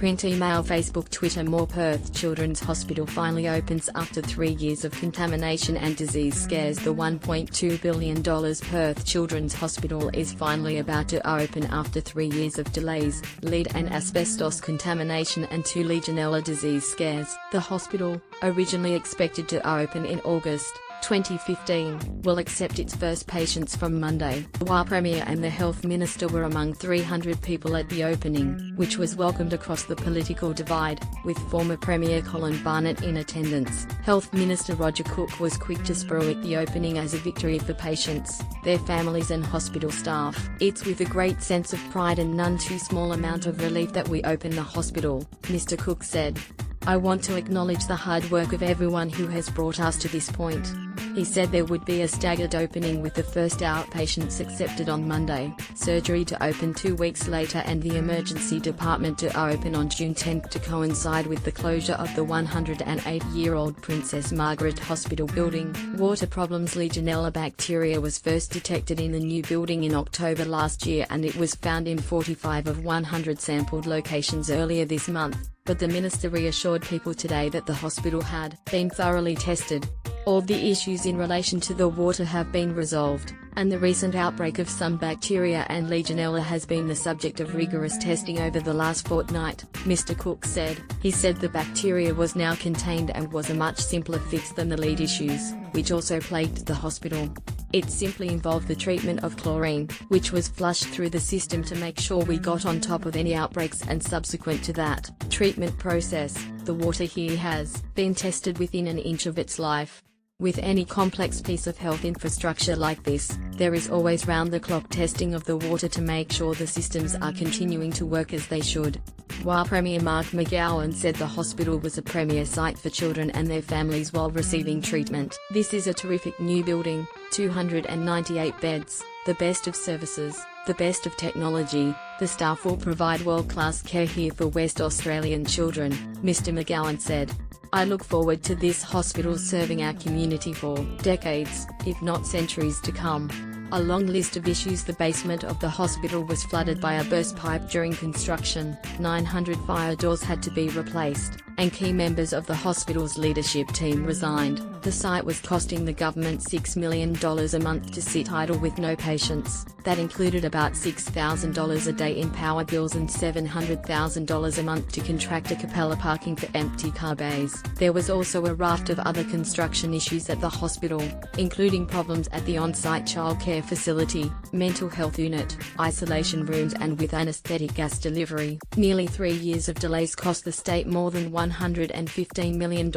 Print, email, Facebook, Twitter. More. Perth Children's Hospital finally opens after 3 years of contamination and disease scares. The $1.2 billion Perth Children's Hospital is finally about to open after 3 years of delays, lead and asbestos contamination and 2 Legionella disease scares. The hospital, originally expected to open in August 2015, will accept its first patients from Monday. While Premier and the Health Minister were among 300 people at the opening, which was welcomed across the political divide, with former Premier Colin Barnett in attendance. Health Minister Roger Cook was quick to speak the opening as a victory for patients, their families and hospital staff. "It's with a great sense of pride and none too small amount of relief that we open the hospital," Mr. Cook said. "I want to acknowledge the hard work of everyone who has brought us to this point." He said there would be a staggered opening with the first outpatients accepted on Monday, surgery to open 2 weeks later and the emergency department to open on June 10 to coincide with the closure of the 108-year-old Princess Margaret Hospital building. Water problems. Legionella bacteria was first detected in the new building in October last year and it was found in 45 of 100 sampled locations earlier this month, but the minister reassured people today that the hospital had been thoroughly tested. All the issues in relation to the water have been resolved, and the recent outbreak of some bacteria and Legionella has been the subject of rigorous testing over the last fortnight, Mr. Cook said. He said the bacteria was now contained and was a much simpler fix than the lead issues, which also plagued the hospital. It simply involved the treatment of chlorine, which was flushed through the system to make sure we got on top of any outbreaks, and subsequent to that treatment process, the water here has been tested within an inch of its life. With any complex piece of health infrastructure like this, there is always round-the-clock testing of the water to make sure the systems are continuing to work as they should. While Premier Mark McGowan said the hospital was a premier site for children and their families while receiving treatment. "This is a terrific new building, 298 beds, the best of services, the best of technology. The staff will provide world-class care here for West Australian children," Mr. McGowan said. "I look forward to this hospital serving our community for decades, if not centuries to come." A long list of issues. The basement of the hospital was flooded by a burst pipe during construction, 900 fire doors had to be replaced, and key members of the hospital's leadership team resigned. The site was costing the government $6 million a month to sit idle with no patients. That included about $6,000 a day in power bills and $700,000 a month to contract a Capella parking for empty car bays. There was also a raft of other construction issues at the hospital, including problems at the on-site childcare facility, mental health unit, isolation rooms and with anesthetic gas delivery. Nearly 3 years of delays cost the state more than $115 million,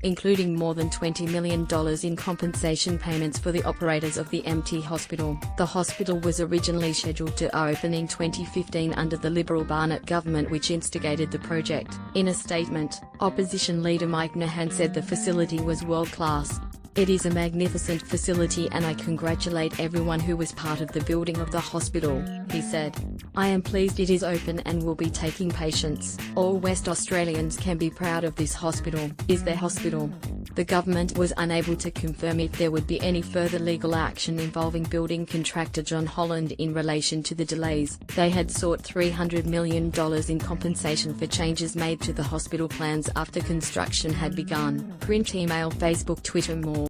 including more than $20 million in compensation payments for the operators of the empty hospital. The hospital was originally scheduled to open in 2015 under the Liberal Barnett government, which instigated the project. In a statement, opposition leader Mike Nahan said the facility was world-class. "It is a magnificent facility and I congratulate everyone who was part of the building of the hospital," he said. "I am pleased it is open and will be taking patients. All West Australians can be proud of this hospital." Is their hospital. The government was unable to confirm if there would be any further legal action involving building contractor John Holland in relation to the delays. They had sought $300 million in compensation for changes made to the hospital plans after construction had begun. Print, email, Facebook, Twitter. More.